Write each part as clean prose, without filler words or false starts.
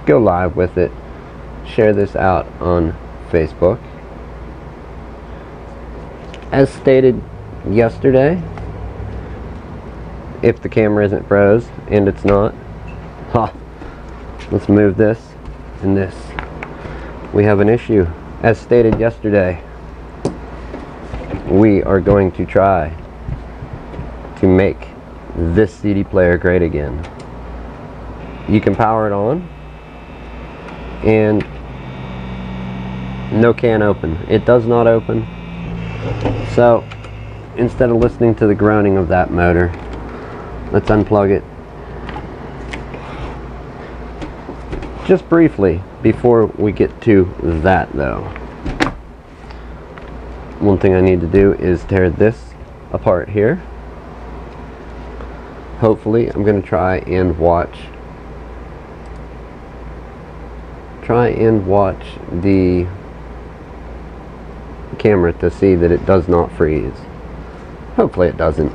go live with it, share this out on Facebook. As stated yesterday, if the camera isn't froze, and it's not, let's move this and this. We have an issue. As stated yesterday, we are going to try to make this CD player great again. You can power it on, and no can open. It does not open. So instead of listening to the groaning of that motor, let's unplug it. Just briefly, before we get to that though, one thing I need to do is tear this apart here. Hopefully, I'm going to try and watch the camera to see that it does not freeze. Hopefully it doesn't.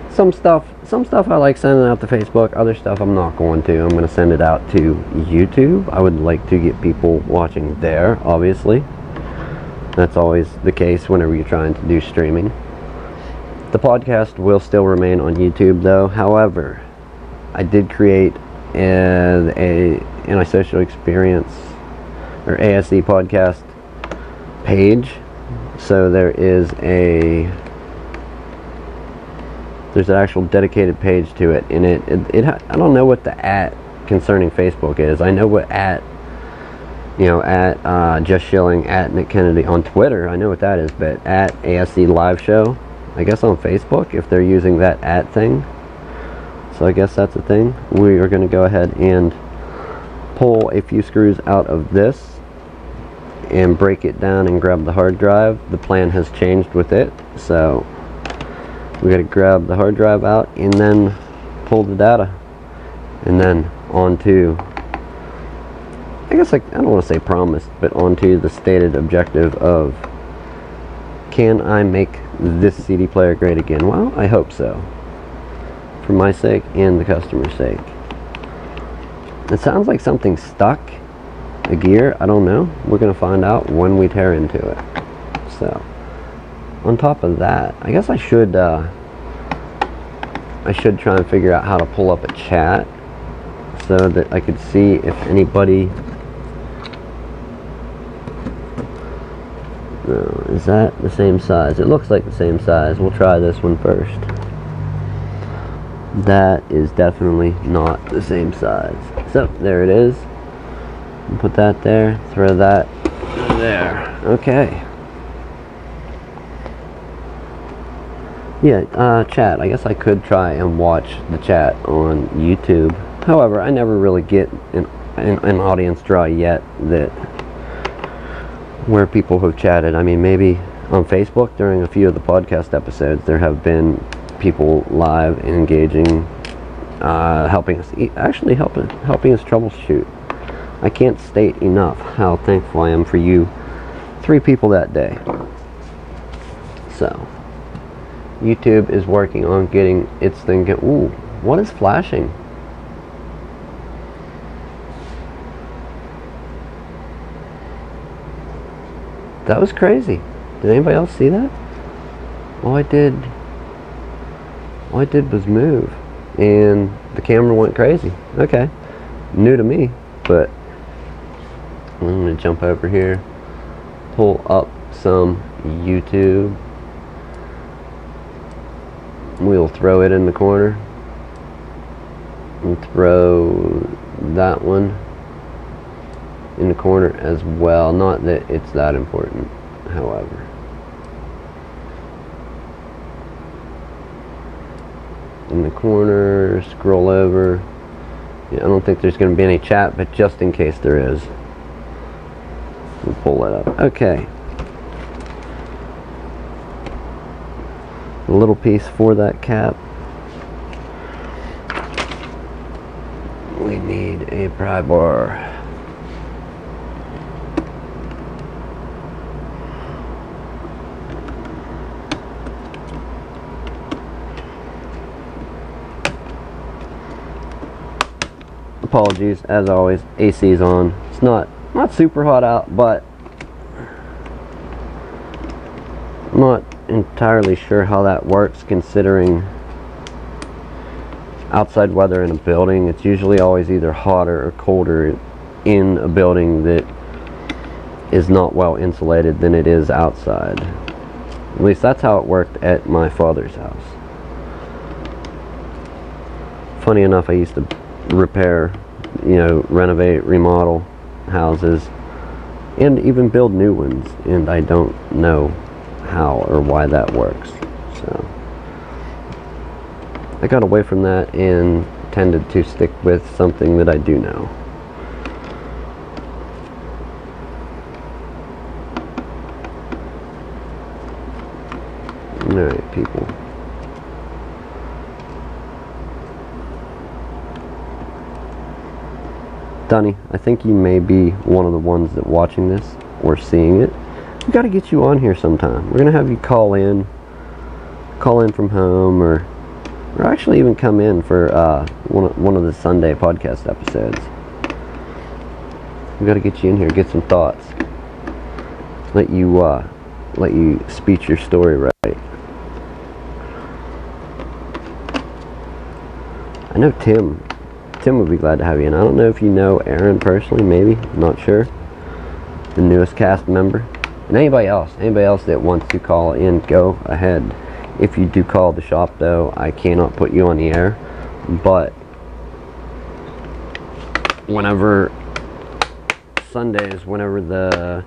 Some stuff I like sending out to Facebook, other stuff I'm not going to. I'm going to send it out to YouTube. I would like to get people watching there, obviously. That's always the case whenever you're trying to do streaming. The podcast will still remain on YouTube though. However, I did create an antisocial experience or ASE podcast page. So there's an actual dedicated page to it, and I don't know what the @ concerning Facebook is. I know what @ Just Shilling, @ Nick Kennedy on Twitter. I know what that is, but @ ASE Live Show, I guess on Facebook, if they're using that @ thing. So I guess that's a thing. We are going to go ahead and pull a few screws out of this and break it down and grab the hard drive. The plan has changed with it, so we got to grab the hard drive out and then pull the data, and then onto, I guess, I don't want to say promised, but onto the stated objective of, can I make this CD player great again? Well, I hope so, for my sake and the customer's sake. It sounds like something stuck, a gear, I don't know. We're going to find out when we tear into it. So on top of that, I guess I should try and figure out how to pull up a chat so that I could see if anybody. No, is that the same size? It looks like the same size. We'll try this one first. That is definitely not the same size. So there it is. Put that there. Throw that there. Okay. Yeah, chat. I guess I could try and watch the chat on YouTube. However, I never really get an audience draw yet that where people have chatted. I mean, maybe on Facebook during a few of the podcast episodes, there have been people live and engaging, helping us troubleshoot. I can't state enough how thankful I am for you 3 people that day. So YouTube is working on getting its thing. Ooh, what is flashing? That was crazy. Did anybody else see that? All I did was move, and the camera went crazy. Okay, new to me, but I'm gonna jump over here, pull up some YouTube. We'll throw it in the corner and throw that one in the corner as well. Not that it's that important, however. In the corner, scroll over. Yeah, I don't think there's going to be any chat, but just in case there is, we'll pull it up. Okay. A little piece for that cap. We need a pry bar. apologies, as always, AC is on. It's not super hot out, but I'm not entirely sure how that works considering outside weather in a building. It's usually always either hotter or colder in a building that is not well insulated than it is outside. At least that's how it worked at my father's house. Funny enough, I used to repair, renovate, remodel houses, and even build new ones, and I don't know how or why that works. So I got away from that and tended to stick with something that I do know. Alright, people. Dunny, I think you may be one of the ones that watching this or seeing it. We got to get you on here sometime. We're gonna have you call in from home, or actually even come in for one of the Sunday podcast episodes. We got to get you in here, get some thoughts, let you speech your story right. I know Tim would be glad to have you in. I don't know if you know Aaron personally, maybe, I'm not sure. The newest cast member. And anybody else that wants to call in, go ahead. If you do call the shop though, I cannot put you on the air. But whenever Sundays, whenever the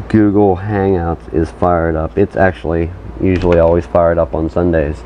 Google Hangouts is fired up, it's actually usually always fired up on Sundays.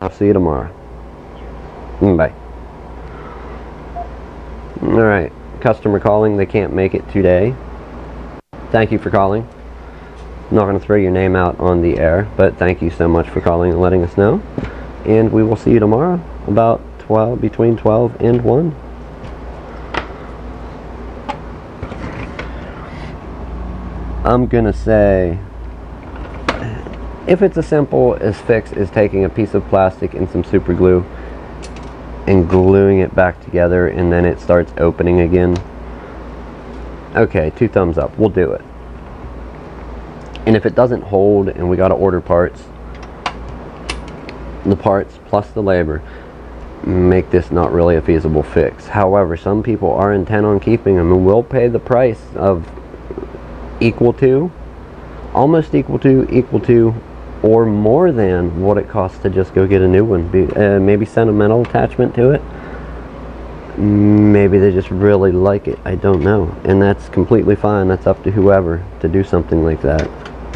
I'll see you tomorrow. Bye. Alright, customer calling. They can't make it today. Thank you for calling. I'm not going to throw your name out on the air, but thank you so much for calling and letting us know. And we will see you tomorrow about between 12 and 1. I'm going to say, if it's as simple as fix as taking a piece of plastic and some super glue and gluing it back together and then it starts opening again, okay, 2 thumbs up, we'll do it. And if it doesn't hold and we got to order parts, the parts plus the labor make this not really a feasible fix. However, some people are intent on keeping them and will pay the price of almost equal to, or more than what it costs to just go get a new one. Maybe sentimental attachment to it. Maybe they just really like it. I don't know. And that's completely fine. That's up to whoever to do something like that.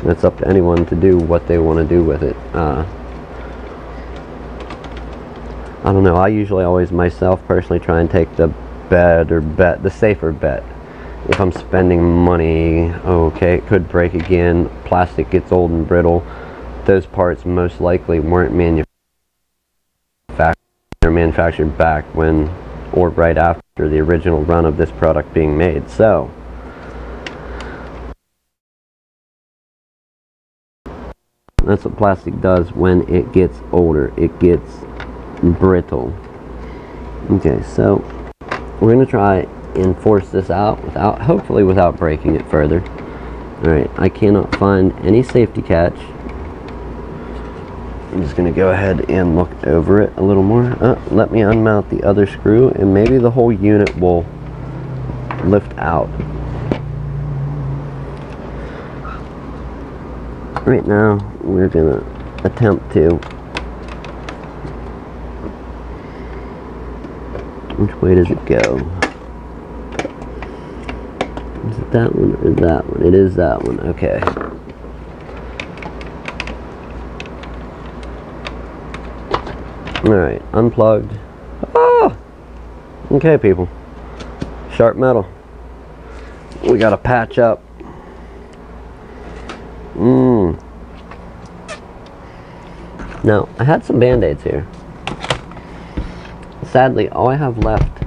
That's up to anyone to do what they want to do with it. I don't know. I usually always myself personally try and take the safer bet. If I'm spending money, okay, it could break again, plastic gets old and brittle, those parts most likely weren't manufactured back when, or right after the original run of this product being made. So, that's what plastic does when it gets older. It gets brittle. Okay, so we're going to try and force this out hopefully without breaking it further. Alright, I cannot find any safety catch. I'm just going to go ahead and look over it a little more. Let me unmount the other screw and maybe the whole unit will lift out. Right now, we're going to attempt to. Which way does it go? Is it that one or that one? It is that one. Okay. Alright, unplugged. Oh! Okay, people. Sharp metal. We gotta patch up. Now, I had some band-aids here. Sadly, all I have left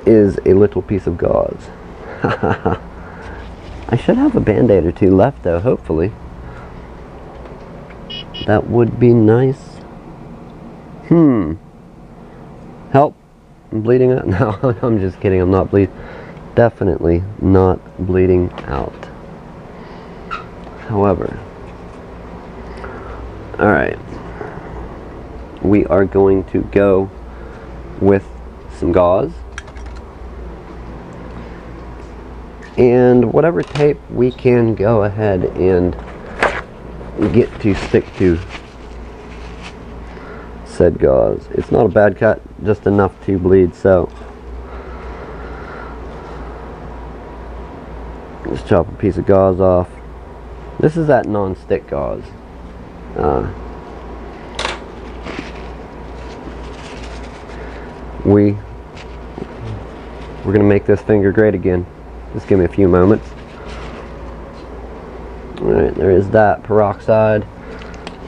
is a little piece of gauze. I should have a band-aid or 2 left though, hopefully. That would be nice. Help. I'm bleeding out. No, I'm just kidding. I'm not bleeding. Definitely not bleeding out. However, alright. We are going to go with some gauze. And whatever tape we can go ahead and get to stick to said gauze. It's not a bad cut, just enough to bleed, so let's chop a piece of gauze off. This is that non-stick gauze. We're gonna make this finger great again. Just give me a few moments. Alright, there is that peroxide.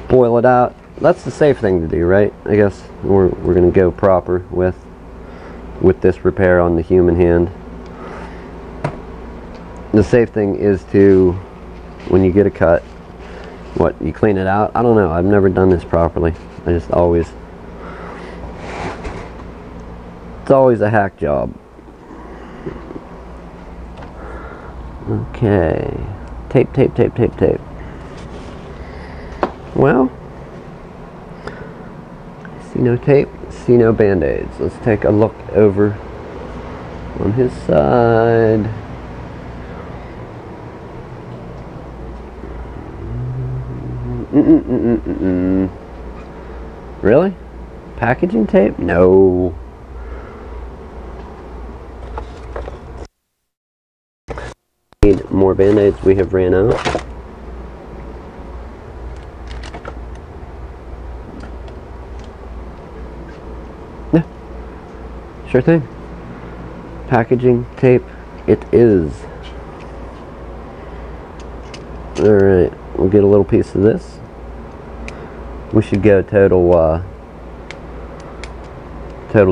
Boil it out. That's the safe thing to do, right? I guess we're gonna go proper with this repair on the human hand. The safe thing is to, when you get a cut, you clean it out? I don't know. I've never done this properly. I just always, it's always a hack job. Okay. Tape. Well, see no tape, see no band-aids. Let's take a look over on his side. Really? Packaging tape? No. Need more band-aids. We have ran out. Sure thing. Packaging tape it is. Alright, we'll get a little piece of this. We should go total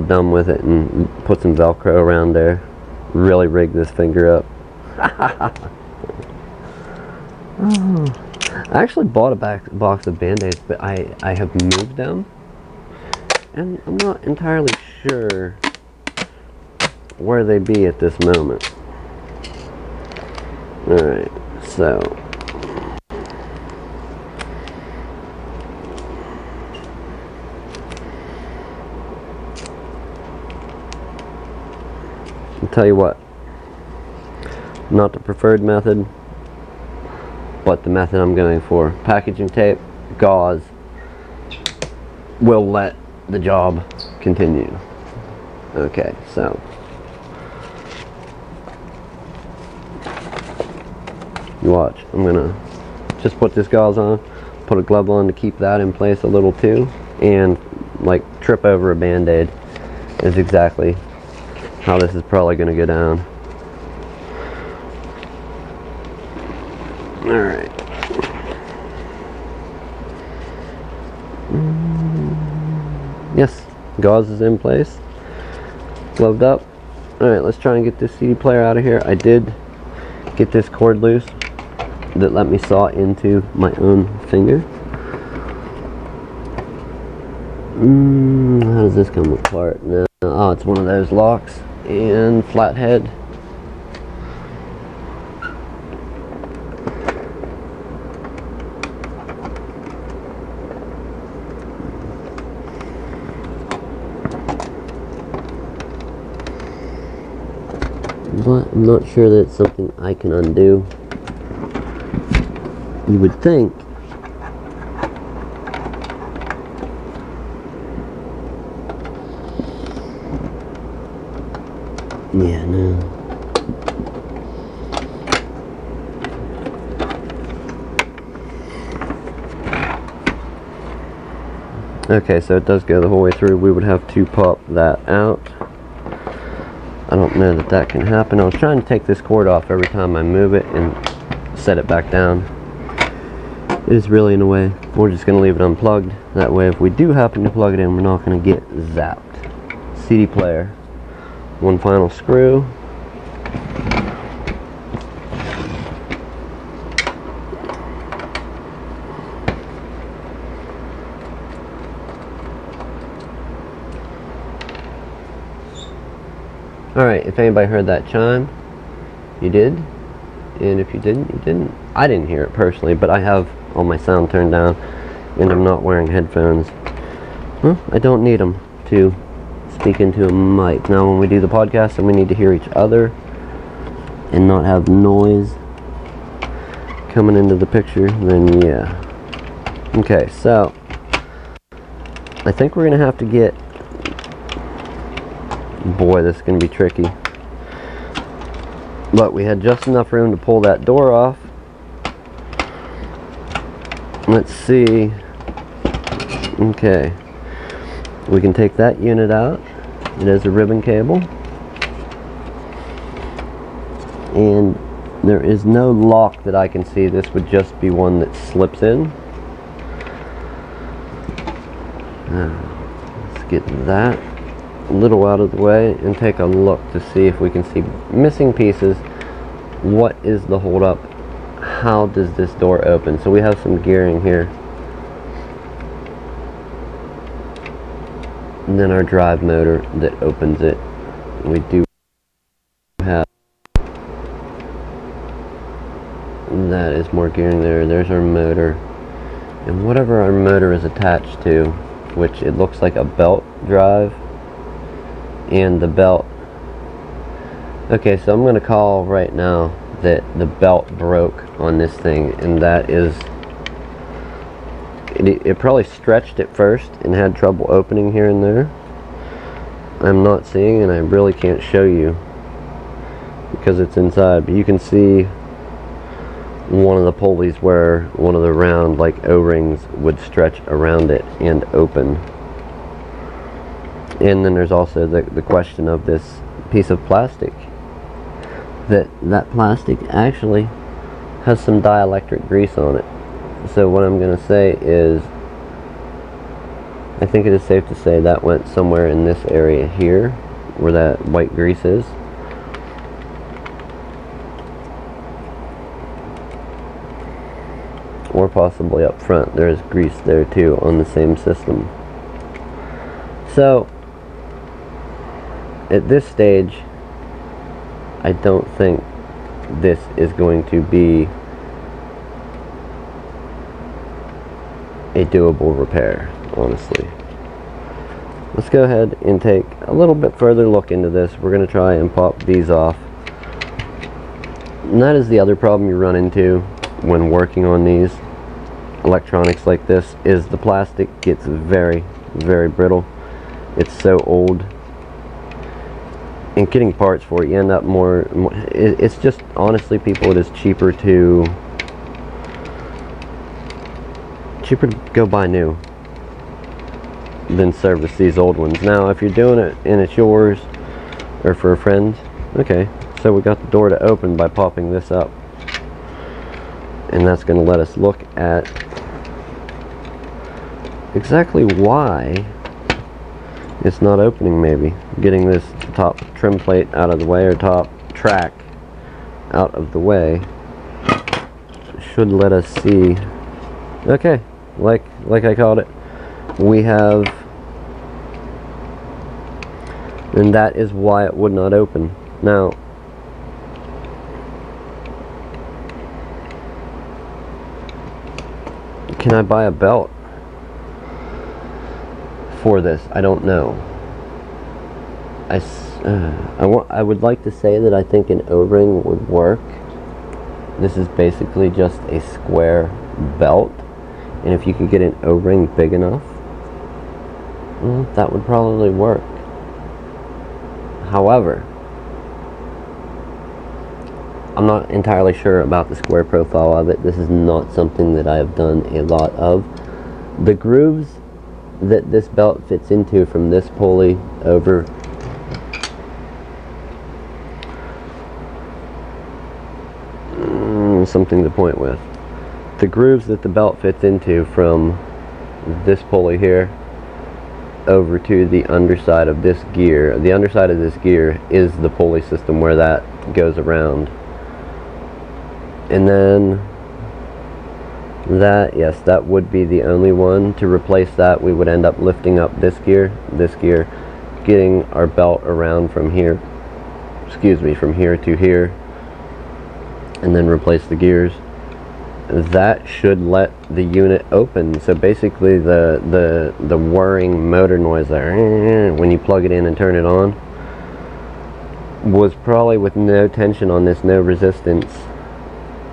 dumb with it and put some Velcro around there. Really rig this finger up. Oh. I actually bought a box of Band-Aids, but I have moved them, and I'm not entirely sure where they be at this moment. Alright, so I'll tell you what, not the preferred method, but the method I'm going for. Packaging tape, gauze, will let the job continue. Okay, so you watch. I'm gonna just put this gauze on, put a glove on to keep that in place a little too, and like trip over a Band-Aid is exactly how this is probably gonna go down. Alright. Yes, gauze is in place. Gloved up. Alright, let's try and get this CD player out of here. I did get this cord loose that let me saw into my own finger. How does this come apart now? Oh, it's one of those locks and flathead. But I'm not sure that it's something I can undo. You would think. Yeah, no. Okay, so it does go the whole way through. We would have to pop that out. I don't know that that can happen. I was trying to take this cord off every time I move it and set it back down. It is really in the way. We're just going to leave it unplugged. That way if we do happen to plug it in, we're not going to get zapped. CD player. One final screw. Alright, if anybody heard that chime, you did. And if you didn't, you didn't. I didn't hear it personally, but I have all my sound turned down, and I'm not wearing headphones. Well, I don't need them to speak into a mic. Now when we do the podcast and we need to hear each other and not have noise coming into the picture, then yeah. Okay, so I think we're going to have to get... Boy, this is going to be tricky. But we had just enough room to pull that door off. Let's see. Okay. We can take that unit out. It has a ribbon cable. And there is no lock that I can see. This would just be one that slips in. Let's get that a little out of the way and take a look to see if we can see missing pieces. What is the holdup? How does this door open? So we have some gearing here, and then our drive motor that opens it. We do have that is more gearing there. There's our motor, and whatever our motor is attached to, which it looks like a belt drive. And the belt. Okay, so I'm going to call right now that the belt broke on this thing, and that is it probably stretched at first and had trouble opening here and there. I'm not seeing, and I really can't show you because it's inside, but you can see one of the pulleys where one of the round like O-rings would stretch around it and open. And then there's also the question of this piece of plastic. That plastic actually has some dielectric grease on it. So what I'm going to say is, I think it is safe to say that went somewhere in this area here, where that white grease is. Or possibly up front. There is grease there too on the same system. So, at this stage, I don't think this is going to be a doable repair, honestly. Let's go ahead and take a little bit further look into this. We're going to try and pop these off. And that is the other problem you run into when working on these electronics like this, is the plastic gets very, very brittle. It's so old. And getting parts for it, you end up more it's just, honestly, people, it is cheaper to go buy new than service these old ones. Now, if you're doing it and it's yours or for a friend, okay, so we got the door to open by popping this up, and that's going to let us look at exactly why it's not opening. Maybe getting this top trim plate out of the way, or top track out of the way, should let us see. Okay, like I called it, we have, and that is why it would not open. Now, can I buy a belt for this? I don't know. I would like to say that I think an O-ring would work. This is basically just a square belt, and if you could get an O-ring big enough, well, that would probably work. However, I'm not entirely sure about the square profile of it. This is not something that I have done a lot of. The grooves that this belt fits into from this pulley over something to point with. The grooves that the belt fits into from this pulley here over to the underside of this gear. The underside of this gear is the pulley system where that goes around. And then that, yes, that would be the only one. To replace that, we would end up lifting up this gear, getting our belt around from here, from here to here, and then replace the gears. That should let the unit open. So basically the whirring motor noise there, when you plug it in and turn it on, was probably with no tension on this, no resistance.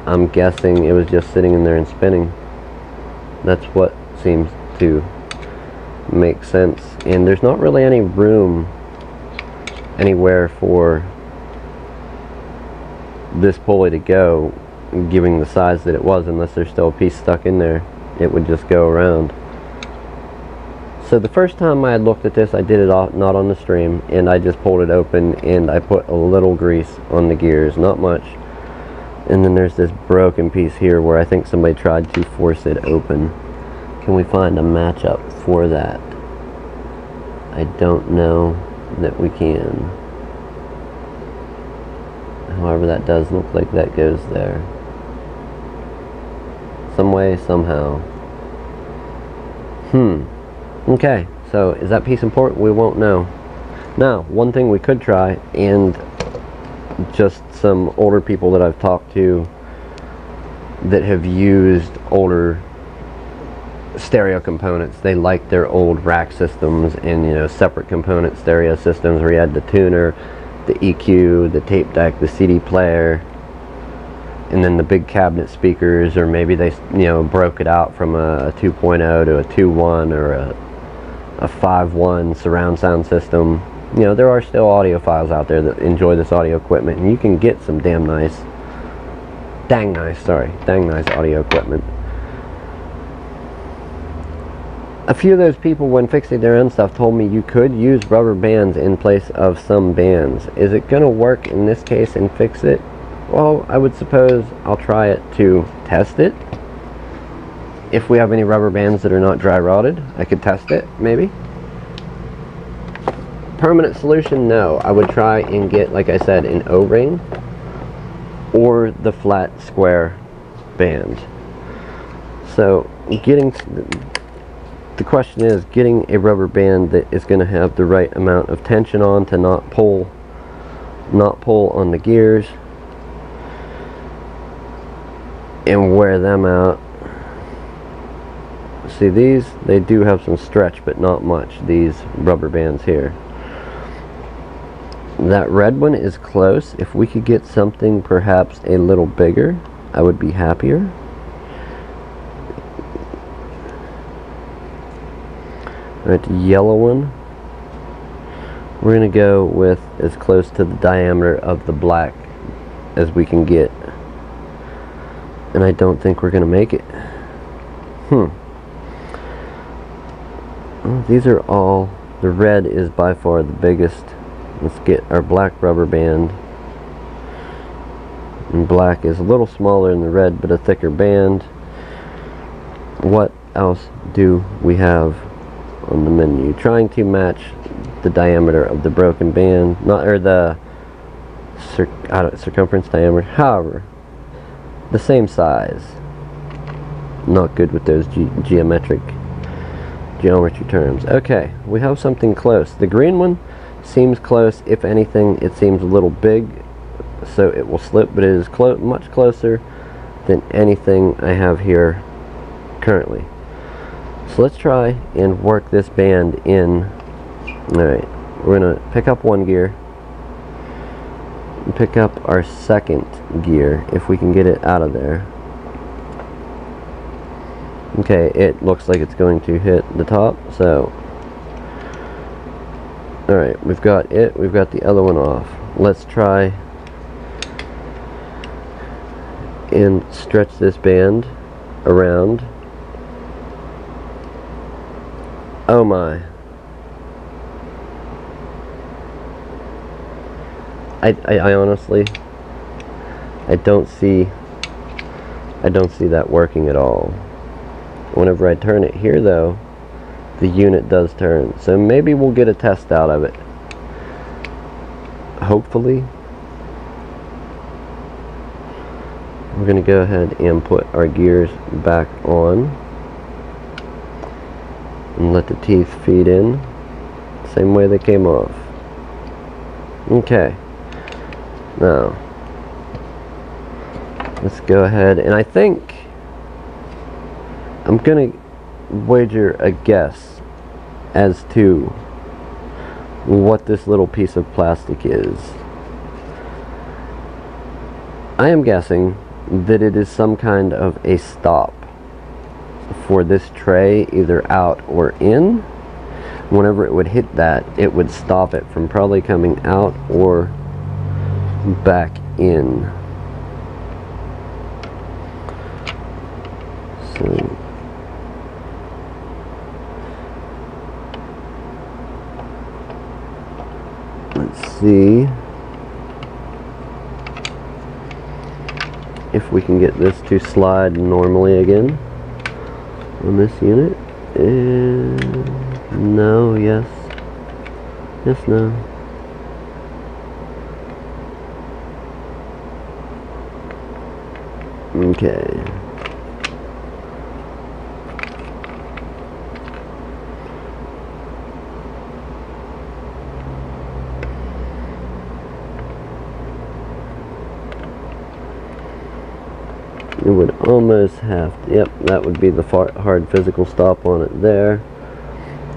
I'm guessing it was just sitting in there and spinning. That's what seems to make sense. And there's not really any room anywhere for this pulley to go, given the size that it was, unless there's still a piece stuck in there. It would just go around. So the first time I had looked at this, I did it not on the stream, and I just pulled it open and I put a little grease on the gears, not much. And then there's this broken piece here where I think somebody tried to force it open. Can we find a matchup for that? I don't know that we can. However, that does look like that goes there. Some way, somehow. Okay, so is that piece important? We won't know. Now, one thing we could try, and just some older people that I've talked to that have used older stereo components, they like their old rack systems and, you know, separate component stereo systems where you had the tuner, the EQ, the tape deck, the CD player, and then the big cabinet speakers, or maybe they, you know, broke it out from a 2.0 to a 2.1 or a 5.1 surround sound system. You know, there are still audiophiles out there that enjoy this audio equipment, and you can get some dang nice audio equipment. A few of those people, when fixing their own stuff, told me you could use rubber bands in place of some bands. Is it going to work in this case and fix it? Well, I would suppose I'll try it to test it. If we have any rubber bands that are not dry rotted, I could test it, maybe. Permanent solution, no. I would try and get, like I said, an O-ring or the flat square band. So, the question is getting a rubber band that is going to have the right amount of tension on to not pull on the gears and wear them out. See, these, they do have some stretch, but not much, these rubber bands here. That red one is close. If we could get something perhaps a little bigger, I would be happier. Alright, the yellow one, we're going to go with as close to the diameter of the black as we can get. And I don't think we're going to make it. Well, these are all, the red is by far the biggest. Let's get our black rubber band. And black is a little smaller than the red, but a thicker band. What else do we have on the menu? Trying to match the diameter of the broken band, or the circumference diameter, however, the same size. Not good with those geometry terms. Okay, we have something close. The green one seems close. If anything, it seems a little big, so it will slip, but it is much closer than anything I have here currently. So let's try and work this band in. Alright, we're going to pick up one gear and pick up our second gear if we can get it out of there. Okay, it looks like it's going to hit the top, so alright, we've got it, we've got the other one off. Let's try and stretch this band around. Oh my. I honestly, I don't see that working at all. Whenever I turn it here though, the unit does turn. So maybe we'll get a test out of it. Hopefully. We're going to go ahead and put our gears back on and let the teeth feed in same way they came off. Okay, now let's go ahead, and I think I'm gonna wager a guess as to what this little piece of plastic is. I am guessing that it is some kind of a stop for this tray, either out or in. Whenever it would hit that, it would stop it from probably coming out or back in. So let's see if we can get this to slide normally again on this unit. No, yes. Yes, no. Okay. It would almost have to, yep, that would be the hard physical stop on it there.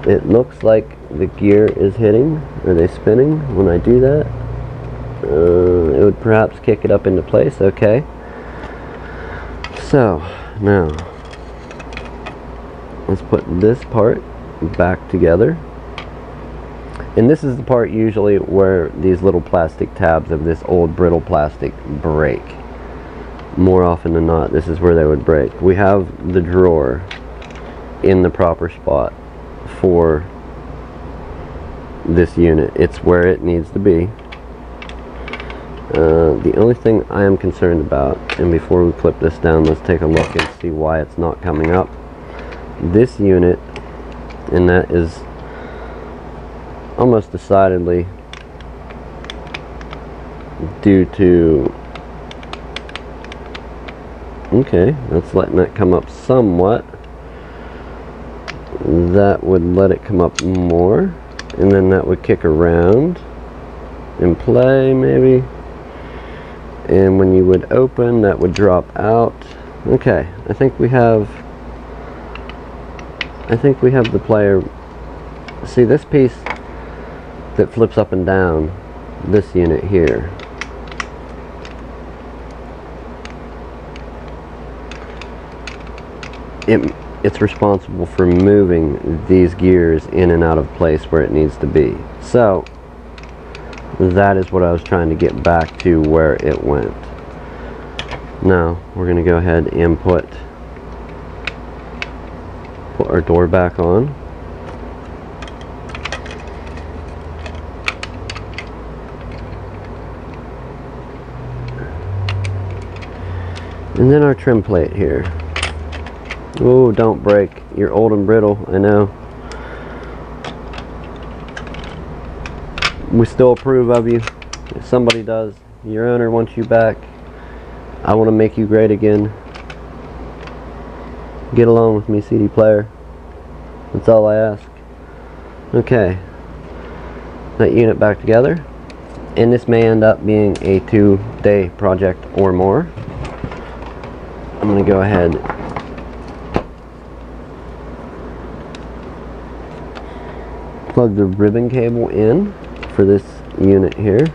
It looks like the gear is hitting. Are they spinning when I do that? It would perhaps kick it up into place. Okay. So, now, let's put this part back together. And this is the part usually where these little plastic tabs of this old brittle plastic break. More often than not, this is where they would break. We have the drawer in the proper spot. for this unit. It's where it needs to be. The only thing I am concerned about, and before we clip this down, let's take a look and see why it's not coming up. This unit, and that is almost decidedly due to, okay, that's letting that come up somewhat. That would let it come up more, and then that would kick around and play maybe, and when you would open, that would drop out. Okay, I think we have the player. See this piece that flips up and down, this unit here, it's responsible for moving these gears in and out of place where it needs to be. So that is what I was trying to get back to, where it went. Now we're going to go ahead and put our door back on. And then our trim plate here. Oh, don't break. You're old and brittle, I know. We still approve of you. If somebody does, your owner wants you back. I want to make you great again. Get along with me, CD player. That's all I ask. Okay. That unit back together. And this may end up being a 2-day project or more. I'm going to go ahead plug the ribbon cable in for this unit here.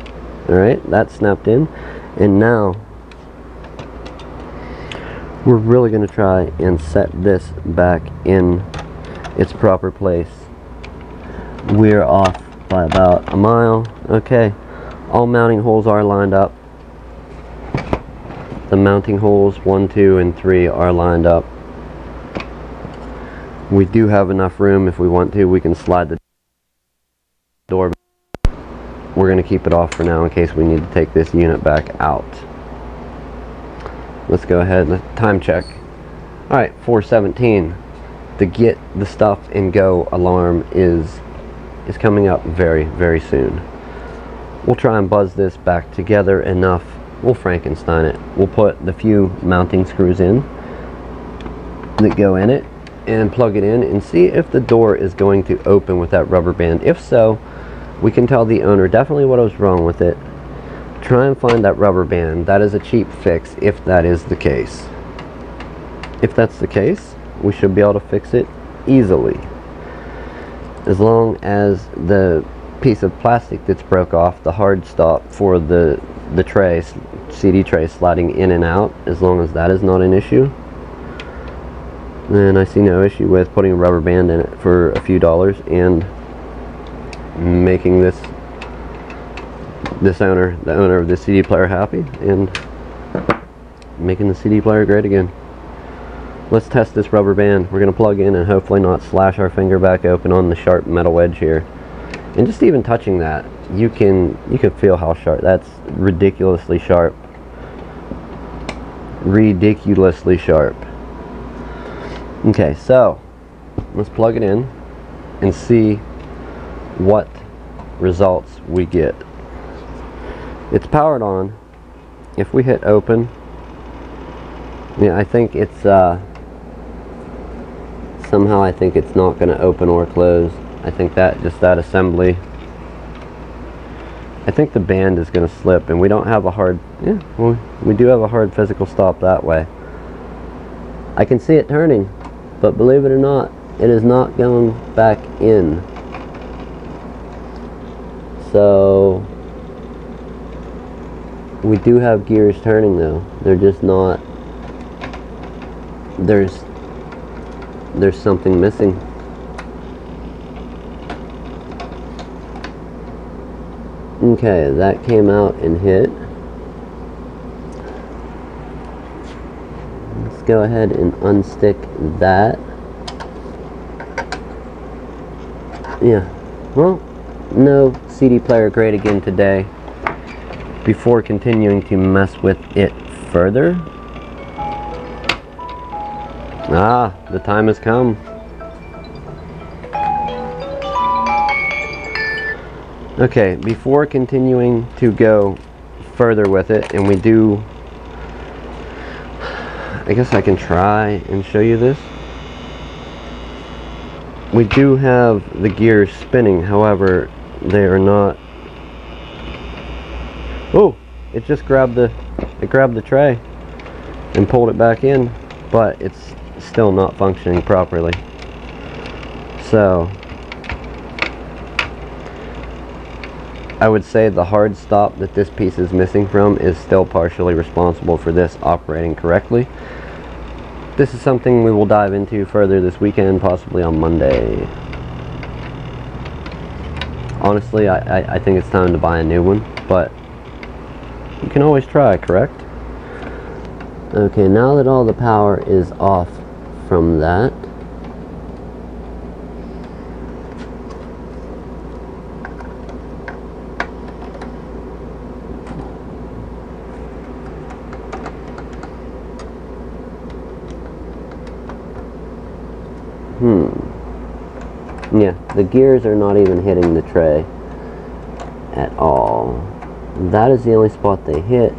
Alright, that's snapped in. And now we're really going to try and set this back in its proper place. We're off by about a mile. Okay, all mounting holes are lined up. The mounting holes 1, 2, and 3 are lined up. We do have enough room. If we want to, we can slide the door. We're going to keep it off for now in case we need to take this unit back out. Let's go ahead and time check. Alright, 4:17. The get the stuff and go alarm is coming up very, very soon. We'll try and buzz this back together enough. We'll Frankenstein it. We'll put the few mounting screws in that go in it and plug it in and see if the door is going to open with that rubber band. If so, we can tell the owner definitely what was wrong with it. Try and find that rubber band. That is a cheap fix if that is the case. If that's the case, we should be able to fix it easily. As long as the piece of plastic that's broke off, the hard stop for the tray, CD tray sliding in and out, as long as that is not an issue, then I see no issue with putting a rubber band in it for a few dollars and making the owner of this CD player happy and making the CD player great again. Let's test this rubber band. We're going to plug in and hopefully not slash our finger back open on the sharp metal edge here. And just even touching that, you can feel how sharp. That's ridiculously sharp. Ridiculously sharp. Okay, so let's plug it in and see what results we get. It's powered on. If we hit open, yeah, I think it's somehow I think it's not going to open or close. I think that assembly, I think the band is going to slip, and we don't have a hard, yeah, well, we do have a hard physical stop that way. I can see it turning, but believe it or not, it is not going back in. So we do have gears turning though. They're just not, there's something missing. Okay, that came out and hit. Let's go ahead and unstick that. Yeah, well, no CD player grade again today. Before continuing to mess with it further, the time has come. Okay, before continuing to go further with it, and we do, I guess I can try and show you this. We do have the gears spinning, however, they are not. Oh, it just grabbed the tray and pulled it back in, but it's still not functioning properly. So I would say the hard stop that this piece is missing from is still partially responsible for this operating correctly. This is something we will dive into further this weekend, possibly on Monday. Honestly, I think it's time to buy a new one, but you can always try, correct? Okay, now that all the power is off from that, yeah, the gears are not even hitting the tray at all. That is the only spot they hit.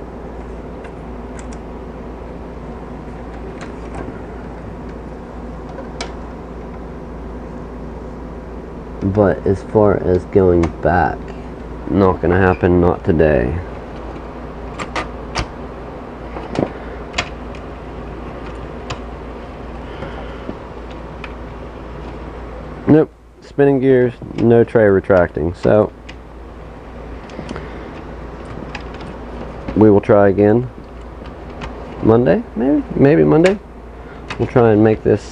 But as far as going back, not gonna happen, not today. Nope, spinning gears, no tray retracting. So we will try again Monday, maybe Monday. We'll try and make this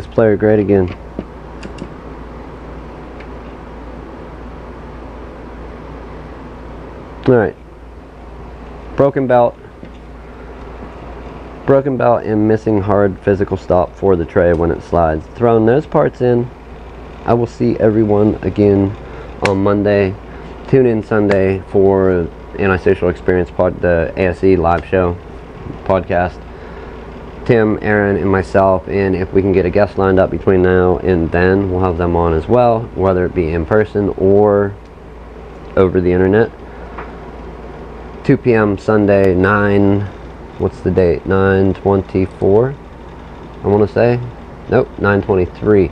player great again. Alright. Broken belt and missing hard physical stop for the tray when it slides. Throwing those parts in. I will see everyone again on Monday. Tune in Sunday for Antisocial Experience the ASE live show podcast. Tim, Aaron, and myself, and if we can get a guest lined up between now and then, we'll have them on as well, whether it be in person or over the internet. 2 p.m. Sunday, what's the date? 9/24, I want to say. Nope, 9/23.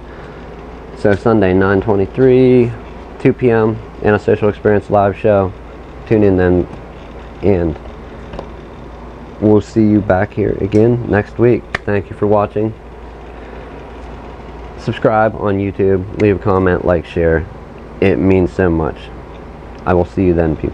So Sunday, 9/23, 2 p.m. Antisocial Experience live show. Tune in then, and we'll see you back here again next week. Thank you for watching. Subscribe on YouTube, leave a comment, like, share. It means so much. I will see you then, people.